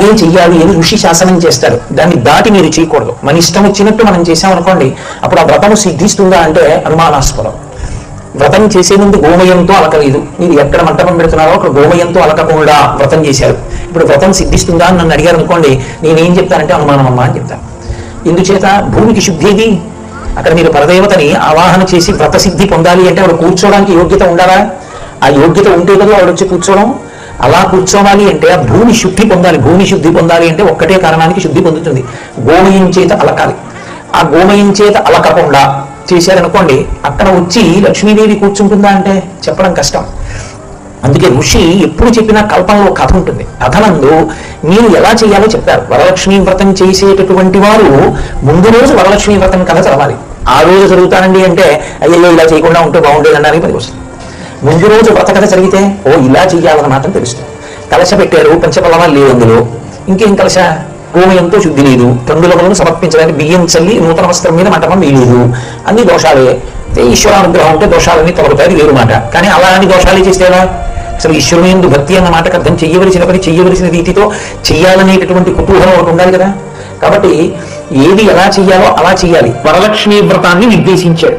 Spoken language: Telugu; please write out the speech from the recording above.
ఇలాగే చెయ్యాలి అని ఋషి శాసనం చేస్తాడు. దాన్ని దాటి మీరు చేయకూడదు. మన ఇష్టం వచ్చినట్టు మనం చేసామనుకోండి, అప్పుడు ఆ వ్రతము సిద్ధిస్తుందా అంటే అనుమానాస్పదం. వ్రతం చేసే ముందు గోమయంతో అలకలేదు. మీరు ఎక్కడ మంటపం పెడుతున్నారో అక్కడ గోమయంతో అలకకుండా వ్రతం చేశారు. ఇప్పుడు వ్రతం సిద్ధిస్తుందా అని నన్ను అడిగారు అనుకోండి, నేనేం చెప్తానంటే అనుమానమమ్మా అని చెప్తాను. ఎందుచేత భూమికి శుద్ధి ఏది? అక్కడ మీరు పరదేవతని ఆవాహన చేసి వ్రత సిద్ధి పొందాలి అంటే ఆవిడ కూర్చోవడానికి యోగ్యత ఉండాలా? ఆ యోగ్యత ఉంటే కదా ఆవిడ వచ్చి కూర్చోవడం. అలా కూర్చోవాలి అంటే ఆ భూమి శుద్ధి పొందాలి. భూమి శుద్ధి పొందాలి అంటే ఒక్కటే కారణానికి శుద్ధి పొందుతుంది, గోమయం చేత అలకాలి. ఆ గోమయం చేత అలకకుండా చేశారనుకోండి, అక్కడ వచ్చి లక్ష్మీదేవి కూర్చుంటుందా అంటే చెప్పడం కష్టం. అందుకే ఋషి ఎప్పుడు చెప్పినా కల్పనలో కథ ఉంటుంది. కథనందు మీరు ఎలా చేయాలో చెప్తారు. వరలక్ష్మీ వ్రతం చేసేటటువంటి వారు ముందు రోజు వరలక్ష్మీ వ్రతం కథ చదవాలి. ఆ రోజు చదువుతానండి అంటే అయ్యో ఇలా చేయకుండా ఉంటే బాగుండేది అనడానికి పనికి వస్తుంది. ముందు రోజు వ్రత కథ చదివితే ఓ ఇలా చెయ్యాలన్నమాట తెలుస్తుంది. కలశ పెట్టారు, పంచపల్లవాలు లేవు అందులో, ఇంకేం కలశ? గోమయంతో శుద్ధి లేదు, కందులములను సమర్పించడానికి బియ్యం చల్లి నూతన వస్త్రం మీద మంటపం వేయలేదు, అన్ని దోషాలే. ఈశ్వరానుగ్రహం ఉంటే దోషాలన్నీ తొలగుతాయి, వేరు మాట. కానీ అలా అన్ని దోషాలు చేస్తేలా? అసలు ఈశ్వరుని యందు భక్తి అన్న మాటకు అర్థం చెయ్యవలసిన పని చెయ్యవలసిన రీతితో చెయ్యాలనేటటువంటి కుతూహలం ఒకటి ఉండాలి కదా. కాబట్టి ఏది ఎలా చెయ్యాలో అలా చెయ్యాలి. వరలక్ష్మీ వ్రతాన్ని నిర్దేశించాడు.